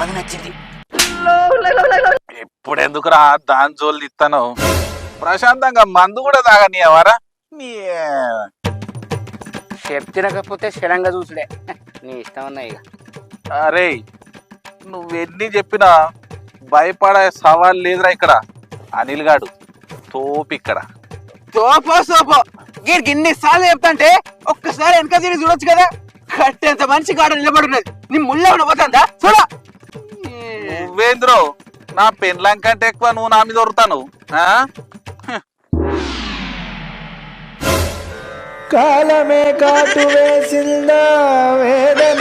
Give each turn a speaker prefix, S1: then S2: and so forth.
S1: అది నచ్చింది.
S2: ఇప్పుడు ఎందుకురా దాని జోలు ఇస్తాను? ప్రశాంతంగా మందు కూడా తాగని ఎవరా నీ?
S1: చెప్తినకపోతే క్షణంగా చూసుడే. నీ ఇష్టం అన్నా ఇక.
S2: అరే నువ్వెన్ని చెప్పినా భయపడే సవాల్ లేదురా ఇక్కడ. అనిల్ గాడు తోపు ఇక్కడ.
S1: సోపో సోపో గీడికి ఇన్నిసార్లు చెప్తాంటే ఒక్కసారి వెనక తిరిగి చూడొచ్చు కదా. కట్టేంత మంచి గాడ నిలబడున్నది. నీ ముళ్ళ పోతుందా చూడ.
S2: నువ్వేంద్రో నా పెండ్లం కంటే ఎక్కువ నువ్వు నా మీద దొరుకుతాను.
S3: కాలమే కాటు వేసిందా వేదన